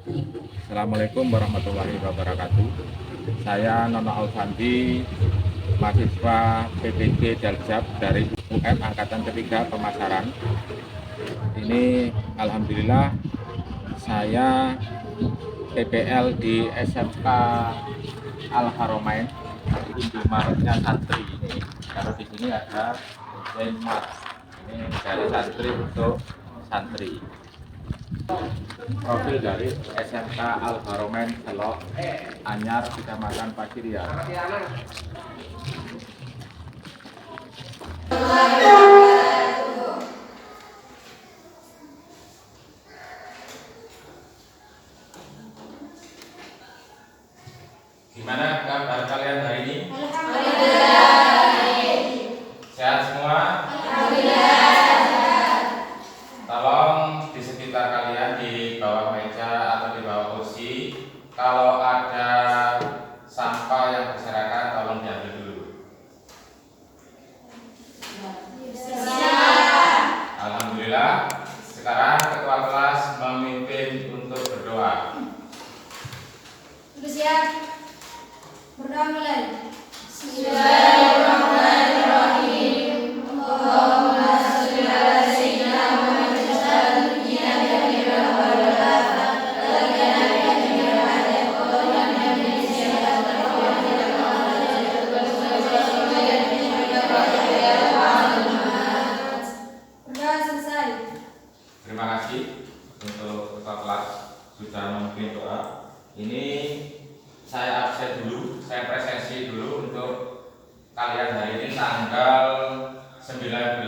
Assalamualaikum warahmatullahi wabarakatuh. Saya Nono Alfandi, mahasiswa PPG Daljab dari UM Angkatan Ketiga Pemasaran. Ini alhamdulillah saya PPL di SMK Al Haromain. Ini Maretnya santri ini. Kalau di sini ada Denmark. Ini dari santri untuk santri. Profil dari SMK Al Haromain Selok Anyar, Kecamatan Pasirian. Gimana kabar kalian hari ini? Sehat semua? Tolong di sekitar kalian, di bawah meja atau di bawah kursi, kalau ada sampah yang berserakan tolong diambil dulu. Alhamdulillah. Sekarang ketua kelas memimpin untuk berdoa. Bersiap. Berdoa mulai. Bismillahirrahmanirrahim. Allahumma sholli ala sayyidina Muhammad wa sallim Berdoa selesai. Terima kasih untuk ketua kelas sudah memimpin doa. Ini saya absen dulu, saya presensi dulu untuk kalian hari ini tanggal 19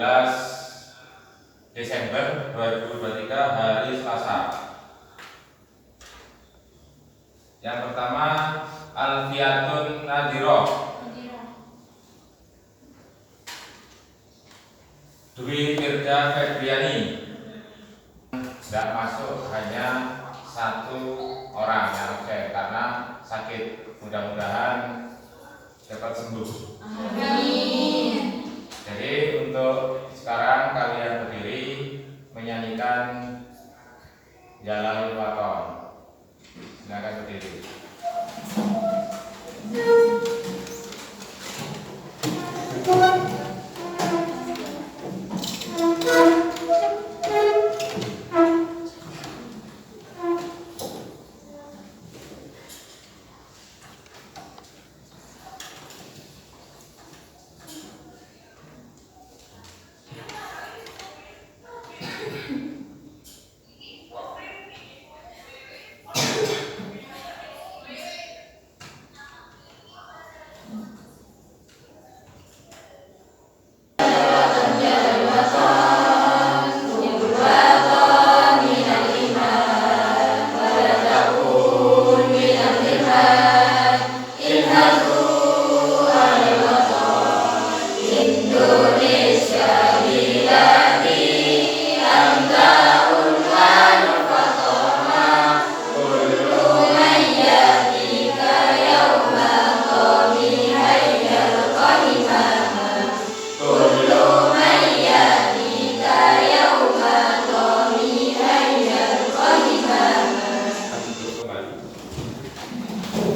Desember 2023 hari Selasa. Yang pertama Alfiatun Nadiroh, Dwi Firda Febriani. Tidak masuk hanya satu orang yang absen karena sakit. Mudah-mudahan cepat sembuh. Amin. Jadi untuk sekarang kalian berdiri menyanyikan Jalalul Waton. Silakan berdiri.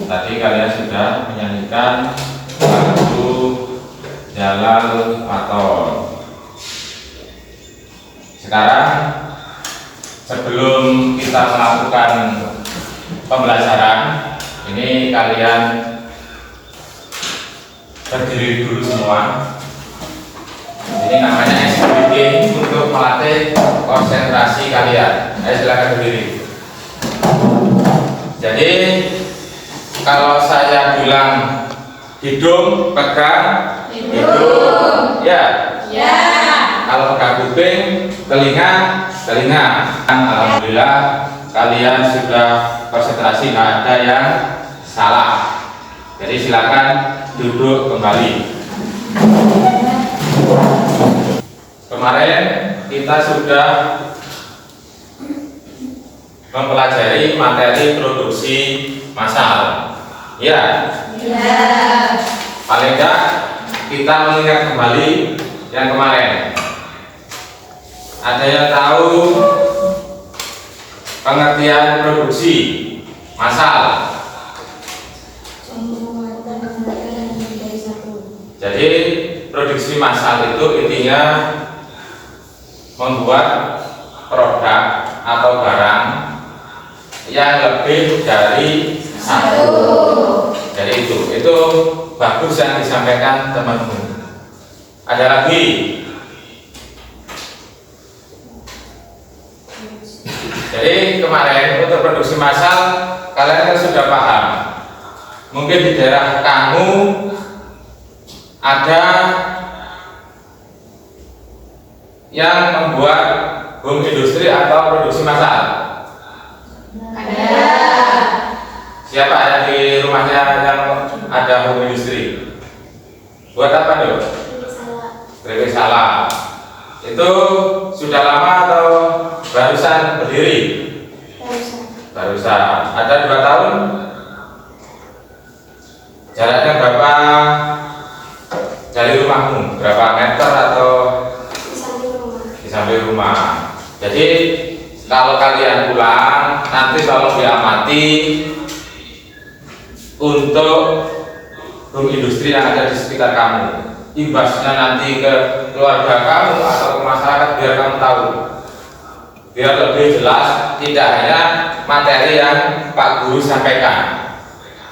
Tadi kalian sudah menyanyikan lagu Jalal Waton. Sekarang sebelum kita melakukan pembelajaran, ini kalian berdiri dulu semua. Ini namanya SBG untuk melatih konsentrasi kalian. Ayo silakan berdiri. Jadi kalau saya bilang hidung pegang hidung, ya. Kalau pegang kuping, telinga. Alhamdulillah kalian sudah konsentrasi, nggak ada yang salah. Jadi silakan duduk kembali. Kemarin kita sudah mempelajari materi produksi massal. Ya. Paling enggak kita mengingat kembali yang kemarin. Ada yang tahu pengertian produksi massal. Jadi produksi massal itu intinya membuat produk atau barang yang lebih dari satu. Jadi itu bagus yang disampaikan temanmu. Ada lagi? Jadi kemarin untuk produksi massal kalian kan sudah paham. Mungkin di daerah kamu ada yang membuat home industri atau produksi massal. Ada. Siapa yang di rumahnya yang ada home industri? Buat apa dong? Keripik salak. Itu sudah lama atau barusan berdiri? Barusan. Ada 2 tahun? Jaraknya berapa dari rumahmu? Berapa meter atau di samping rumah? Jadi kalau kalian pulang nanti tolong diamati untuk home industri yang ada di sekitar kamu. Imbasnya nanti ke keluarga kamu atau ke masyarakat biar kamu tahu, biar lebih jelas, tidak hanya materi yang Pak Guru sampaikan.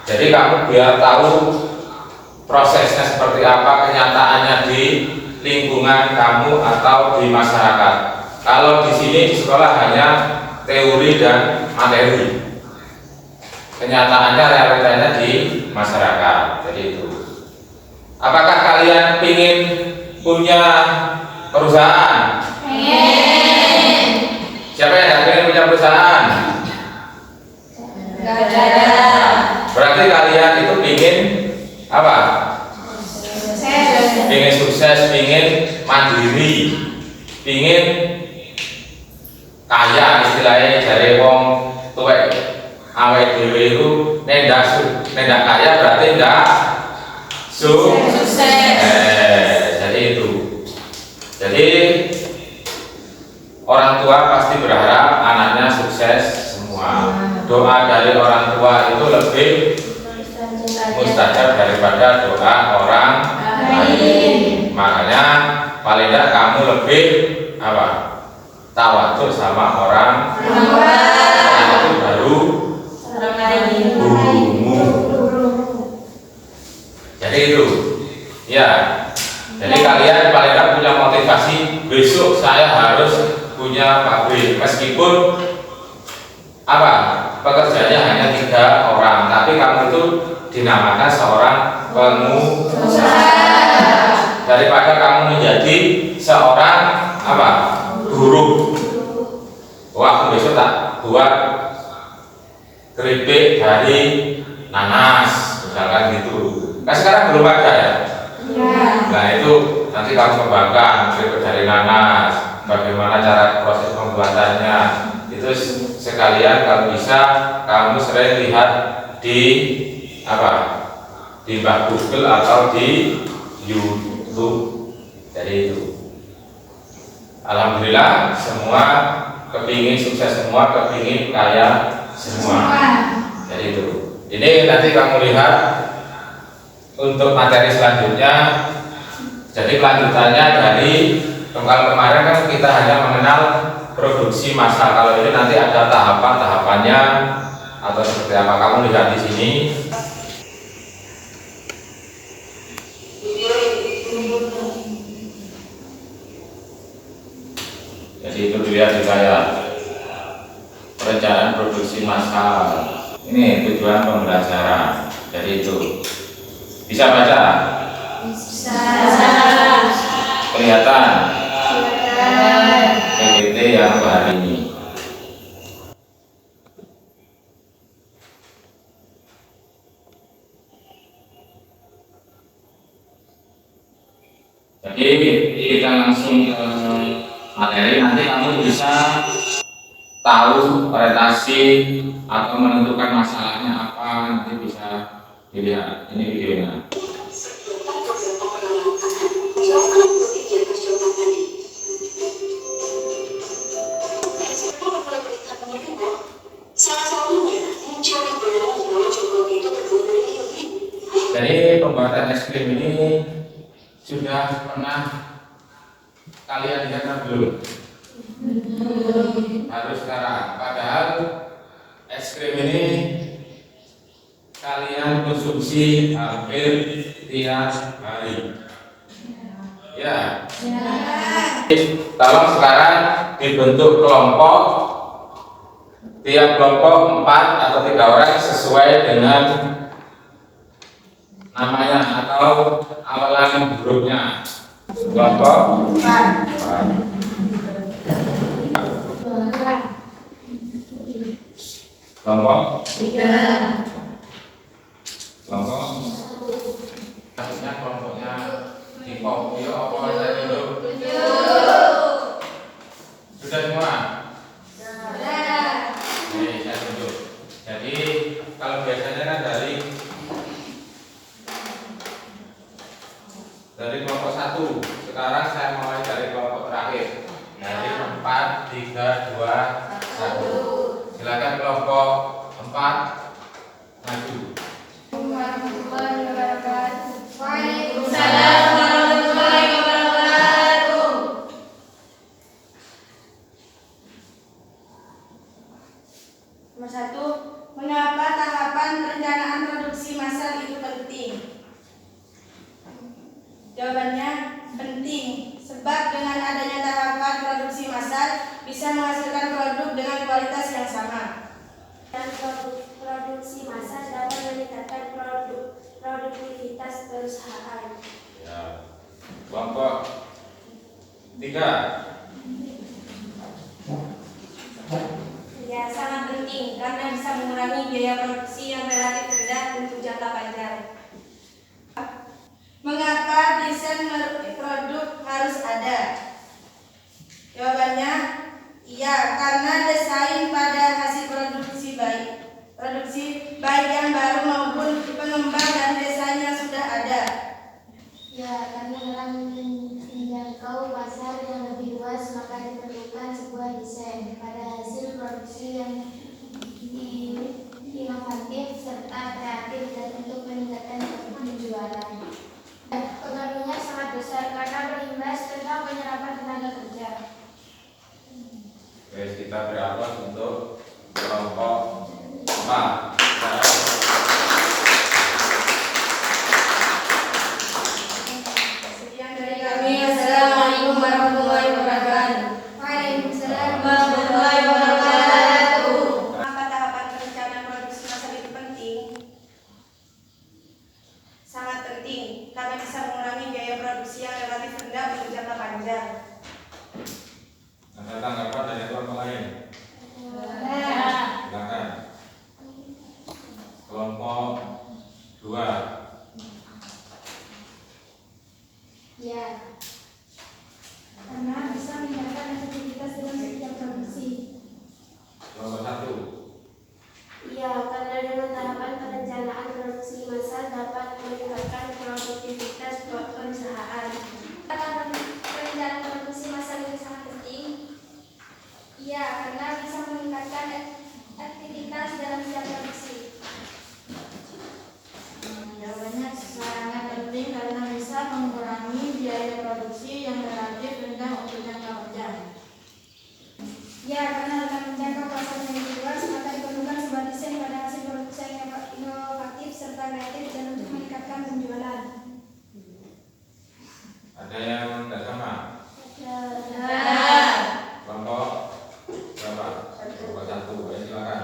Jadi kamu biar tahu prosesnya seperti apa, kenyataannya di lingkungan kamu atau di masyarakat. Kalau di sini di sekolah hanya teori dan materi, kenyataannya realitanya di masyarakat. Jadi itu. Apakah kalian ingin punya perusahaan? Pengen. Siapa yang tidak ingin punya perusahaan? Gak ada. Berarti kalian itu ingin apa? Sukses. Ingin sukses, ingin mandiri, ingin kaya, istilahnya dari wong tuwek awake dhewe itu nendak kaya berarti ndak Sukses. Jadi itu. Jadi orang tua pasti berharap anaknya sukses semua. Doa dari orang tua itu lebih mustajab daripada doa orang lain. Makanya paling tidak kamu lebih apa? Tawadhu sama orang itu baru gurumu. Jadi itu, ya. Jadi kalian paling tidak punya motivasi besok saya harus punya pabrik, meskipun apa pekerjanya hanya 3 orang, tapi kamu itu dinamakan seorang pengusaha daripada kamu menjadi seorang apa guru. Wah, besok tak buat keripik dari nanas, misalkan gitu. Nah sekarang belum ada ya. Nah itu nanti kamu kembangkan keripik dari nanas, bagaimana cara proses pembuatannya. Itu sekalian kalau bisa kamu sering lihat di apa di Google atau di YouTube. Jadi itu. Alhamdulillah semua kepingin sukses semua, kepingin kaya semua. Jadi itu. Ini nanti kamu lihat untuk materi selanjutnya. Jadi kelanjutannya dari kalau kemarin kan kita hanya mengenal produksi massal. Kalau ini nanti ada tahapan-tahapannya atau seperti apa, kamu lihat di sini. Jadi itu dilihat di saya perencanaan produksi massal. Ini tujuan pembelajaran. Jadi itu bisa baca? Bisa. Kelihatan? PPT yang hari ini. Jadi kita langsung ke materi. Nanti kamu bisa tahu orientasi atau menentukan masalahnya apa, nanti bisa dilihat. Ini videonya. pembuatan es krim ini sudah pernah kalian lihat atau belum? Harus sekarang. Padahal es krim ini kalian konsumsi hampir tiap hari. Ya. Tolong sekarang dibentuk kelompok, tiap kelompok 4 atau 3 orang sesuai dengan namanya atau awalan hurufnya. Kelompok 4. Kelompok 3. kelompok maksudnya kelompoknya di kopi apa saya dulu sudah semua. Oke, saya tunjuk. Jadi kalau biasanya kan dari kelompok 1, sekarang saya mulai dari kelompok terakhir dari 4, 3, 2, 1. Silakan kelompok 4 maju. Waalaikumsalam warahmatullahi wabarakatuh. Nomor 1, mengapa tahapan perencanaan produksi massal itu penting? Jawabannya penting, sebab dengan adanya tahapan produksi massal bisa menghasilkan produk dengan kualitas yang sama. Dan produksi massal dapat meningkatkan produktivitas perusahaan. Ya. Kelompok 3. Ya, sangat penting karena bisa mengurangi biaya produksi yang relatif rendah untuk jangka panjang. Mengapa desain produk harus ada? Jawabannya, iya, karena desain pada hasil produksi baik yang baru maupun pengembang dan desain yang sudah ada. Ya, karena dalam menjangkau pasar yang lebih luas maka diperlukan sebuah desain pada hasil produksi yang inovatif serta kreatif dan untuk meningkatkan penjualan. Pengaruhnya sangat besar karena berimbas tentang penyerapan tenaga kerja. Oke, kita beri aplaus untuk kelompok 4. Sekian dari kami. Assalamualaikum warahmatullahi wabarakatuh. Waalaikumsalam warahmatullahi wabarakatuh. Mengapa tahapan perencanaan produksi massal itu penting? Sangat penting, karena bisa mengurangi biaya produksi yang relatif rendah untuk jangka panjang. Ada tanggapan dari kelompok lain? Silakan. Kelompok 2. Ya, karena bisa meningkatkan efektivitas dalam setiap produksi. Kelompok 1. Iya, karena dengan tahapan perencanaan produksi massal dapat meningkatkan produktivitas perusahaan. Tahapan perencanaan produksi massal itu sangat penting. Iya, karena bisa meningkatkan aktivitas dalam setiap produksi. Jawabannya sangat penting karena bisa mengurangi biaya produksi yang relatif rendah untuk jangka panjang. Ya, karena dalam menjangkau pasar yang lebih luas maka diperlukan sebuah desain pada hasil produksi yang inovatif serta kreatif dan untuk meningkatkan penjualan. Ada yang tidak sama? Kelompok berapa? Kelompok 1. Ayo silakan.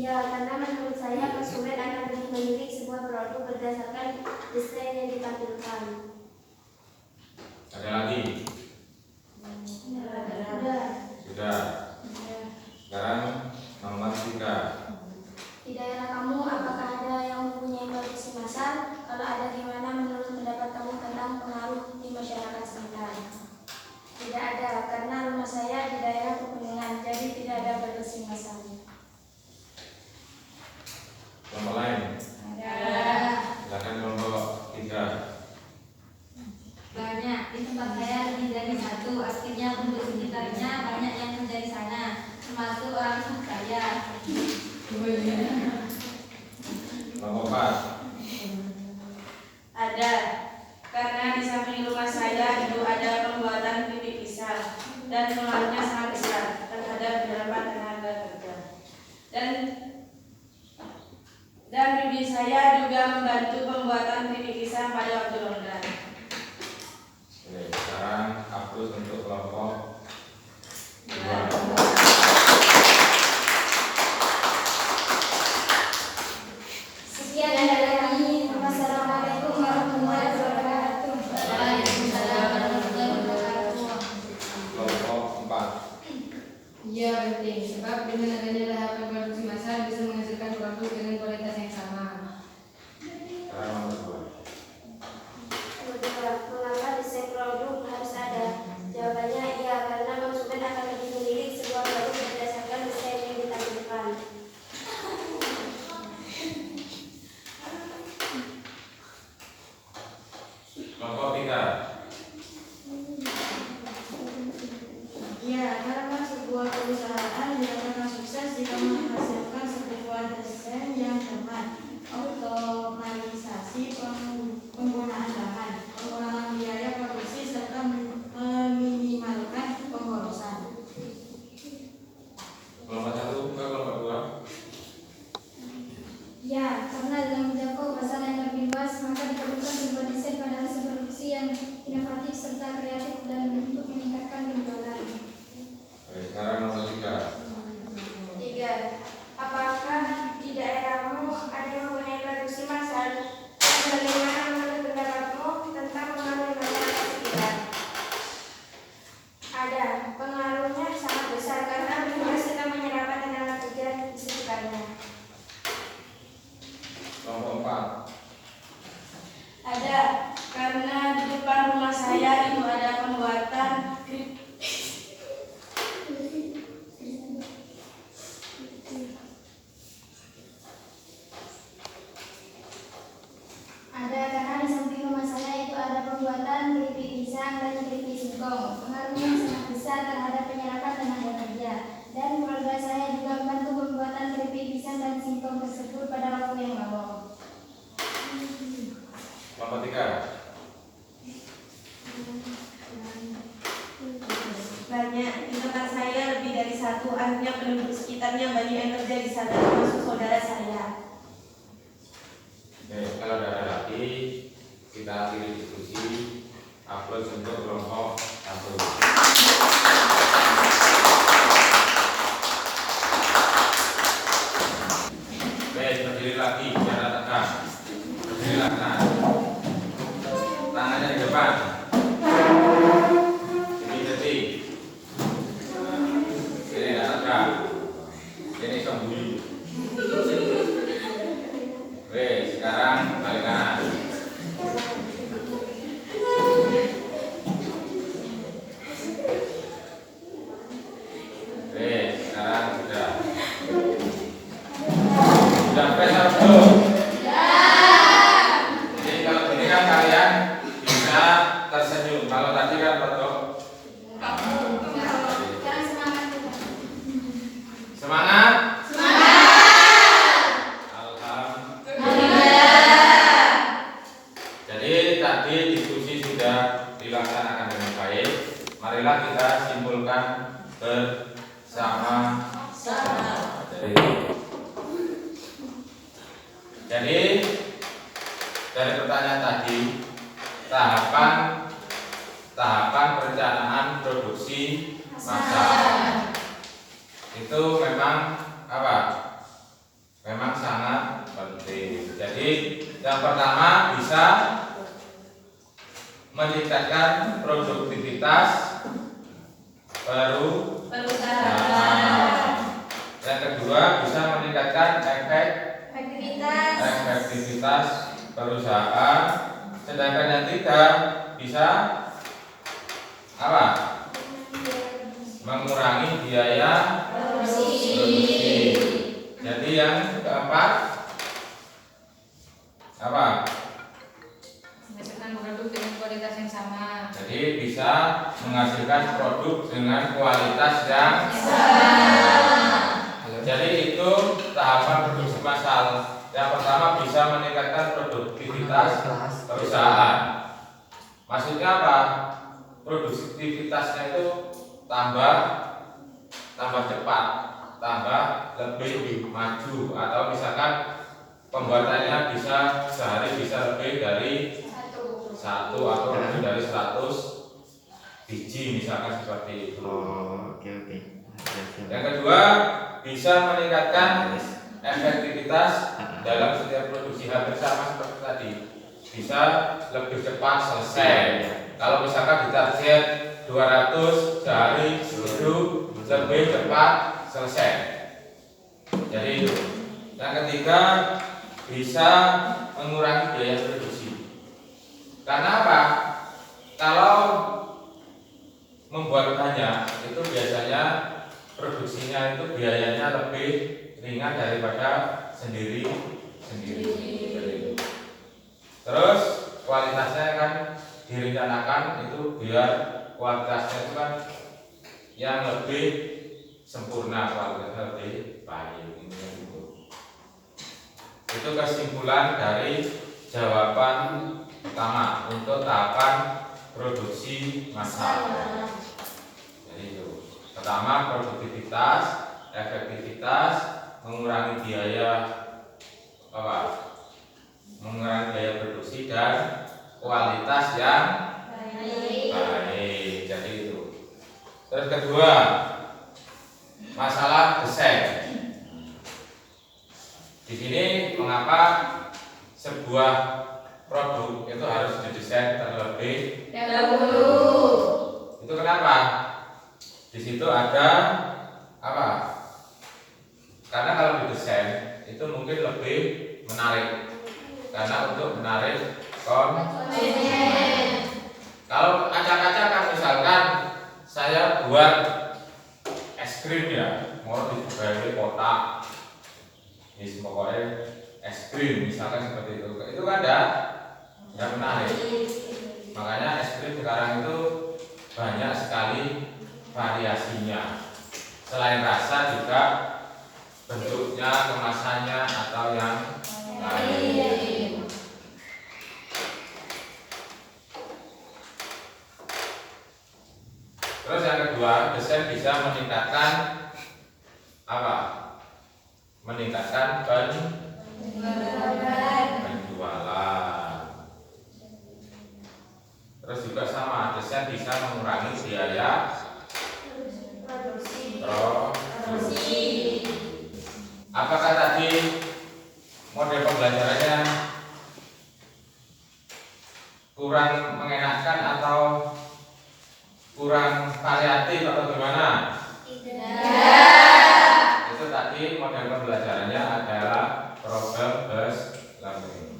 Karena menurut saya konsumen akan lebih memilih sebuah produk berdasarkan desain yang ditampilkan. Ada lagi? Sudah. Sekarang nomor 3. Di daerah kamu, apakah ada yang mempunyai produksi massal? Kalau ada, gimana menurut pendapat kamu tentang pengaruh di masyarakat sekitar? Tidak ada, karena rumah saya di daerah pegunungan, jadi tidak ada produksi massal. Kelompok lain? Silakan kelompok 3. Banyak, di tempat saya lebih dari satu, akhirnya penduduk sekitarnya banyak yang kerja di sana, termasuk orang kaya. Kelompok 4. Ada, karena di samping rumah saya itu ada pembuatan keripik pisang dan pengaruhnya sangat besar terhadap beberapa tenaga kerja. Dan bibi saya juga membantu pembuatan keripik pisang pada waktu longgar. Oke, sekarang hapus untuk kelompok 2. Sekian dari kami. Wassalamualaikum warahmatullahi wabarakatuh. Waalaikumsalam warahmatullahi wabarakatuh. Kelompok 4. Iya penting, sebab dengan adanya tahapan produksi massal bisa menghasilkan produk dengan kualitas yang sama. Sekarang nomor 2. Kedua, mengapa desain produk harus ada? Jawabannya iya, karena konsumen akan lebih memilih sebuah produk berdasarkan desain yang ditampilkan. Kelompok 3. Ya, karena sebuah perusahaan yang akan sukses jika menghasilkan sebuah desain yang tepat, otomatisasi penggunaan bahan, pengurangan biaya produksi, serta meminimalkan pemborosan. Kelompok 1 ke kelompok 2. Ya, karena dalam menjangkau pasar yang lebih luas, maka diperlukan sebuah desain pada hasil produksi yang inovatif serta kreatif dan untuk meningkatkan penjualan. Oke, sekarang nomor 3. 3. Apakah di daerahmu ada yang mempunyai produksi massal? Dan bagaimana menurut pendapatmu tentang pengaruh masyarakat sekitar? Ada. Pengaruhnya sangat besar karena petugas sedang menyerap tenaga kerja di sekitarnya. Kelompok 4. Ada, karena di depan rumah saya itu ada pembuatan Ada, karena di samping rumah saya itu ada pembuatan keripik pisang dan keripik singkong. Pengaruhnya sangat besar terhadap penyerapan tenaga kerja. Dan keluarga saya juga membantu pembuatan keripik pisang dan singkong tersebut pada waktu yang lalu. Kelompok 3. banyak. Di tempat saya lebih dari 1, artinya penduduk sekitarnya banyak yang kerja di sana, termasuk saudara saya. Oke, kalau ada lagi kita akhiri diskusi. Upload untuk kelompok 1. Oke, berdiri lagi secara tegak. Berdiri lagi. Tangannya di depan. Ini detik. Ini tegak. Ini sembunyi. Oke, sekarang balik kanan. Oke, sekarang sudah. Sudah fresh atau belum? Jadi kalau ini kan kalian bisa tersenyum. Kalau tadi kan betul. Sekarang semangat juga. Semangat. Jadi tadi diskusi sudah dilaksanakan dengan baik. Marilah kita simpulkan bersama. Jadi dari pertanyaan tadi, tahapan perencanaan produksi massal itu memang apa? Memang sangat penting. Jadi yang pertama bisa meningkatkan produktivitas perusahaan. Yang kedua bisa meningkatkan efektivitas perusahaan. Sedangkan yang ketiga bisa apa? Mengurangi biaya produksi. Jadi yang keempat apa? Menghasilkan produk dengan kualitas yang sama. Jadi bisa menghasilkan produk dengan kualitas yang sama. Jadi itu tahapan produksi massal. Yang pertama bisa meningkatkan produktivitas perusahaan. Maksudnya apa? Produktivitasnya itu tambah cepat, tambah lebih maju, atau misalkan pembuatannya bisa sehari bisa lebih dari 1 atau lebih dari 100 biji misalkan seperti itu. Oke. Yang kedua bisa meningkatkan efektivitas dalam setiap produksi, hampir sama seperti tadi, bisa lebih cepat selesai. Kalau misalkan ditarget 200 sehari itu lebih cepat selesai. Jadi itu. Yang ketiga bisa mengurangi biaya produksi. Karena apa? Kalau membuat banyak itu biasanya produksinya itu biayanya lebih ringan daripada sendiri. Terus kualitasnya kan direncanakan itu biar kualitasnya itu kan yang lebih sempurna, kualitasnya lebih baik. Itu kesimpulan dari jawaban pertama untuk tahapan produksi massal. Jadi itu pertama produktivitas, efektivitas, mengurangi biaya mengurangi biaya produksi dan kualitas yang baik. Jadi itu. Terus kedua, masalah desain. Di sini mengapa sebuah produk itu harus didesain terlebih dahulu? Itu kenapa? Di situ ada apa? Karena kalau didesain itu mungkin lebih menarik. Karena untuk menarik konsumen. Kalau acak-acakan misalkan saya buat es krim ya, mau dijual kotak, ini pokoknya es krim misalkan seperti itu kan nggak menarik. Makanya es krim sekarang itu banyak sekali variasinya. Selain rasa juga bentuknya, kemasannya atau yang lain. Terus yang kedua, desain bisa meningkatkan apa? Meningkatkan penjualan. Terus juga sama, desain bisa mengurangi biaya produksi. Apakah tadi model pembelajarannya kurang mengenakan atau kurang variatif atau gimana? Tidak. Itu tadi model pembelajarannya adalah problem based learning.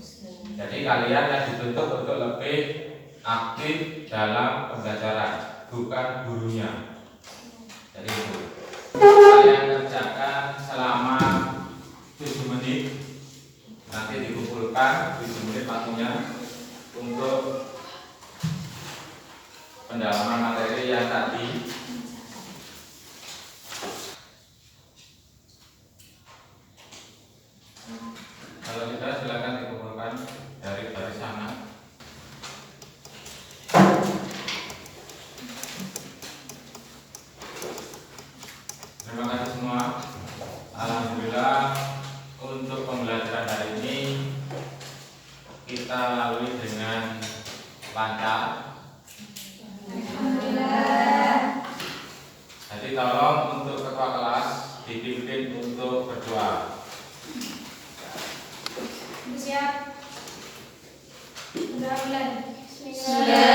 Jadi kalian yang dituntut untuk lebih aktif dalam pembelajaran, bukan gurunya. Jadi itu. Kalian kerjakan selama 7 menit. Nanti dikumpulkan 7 menit waktunya untuk pendalaman materi yang tadi. Kalau tidak silakan dikumpulkan dari sana. Terima kasih semua. Alhamdulillah untuk pembelajaran hari ini kita lalui dengan lancar. Jadi tolong untuk ketua kelas dipimpin untuk berdoa. Siap. Bismillah.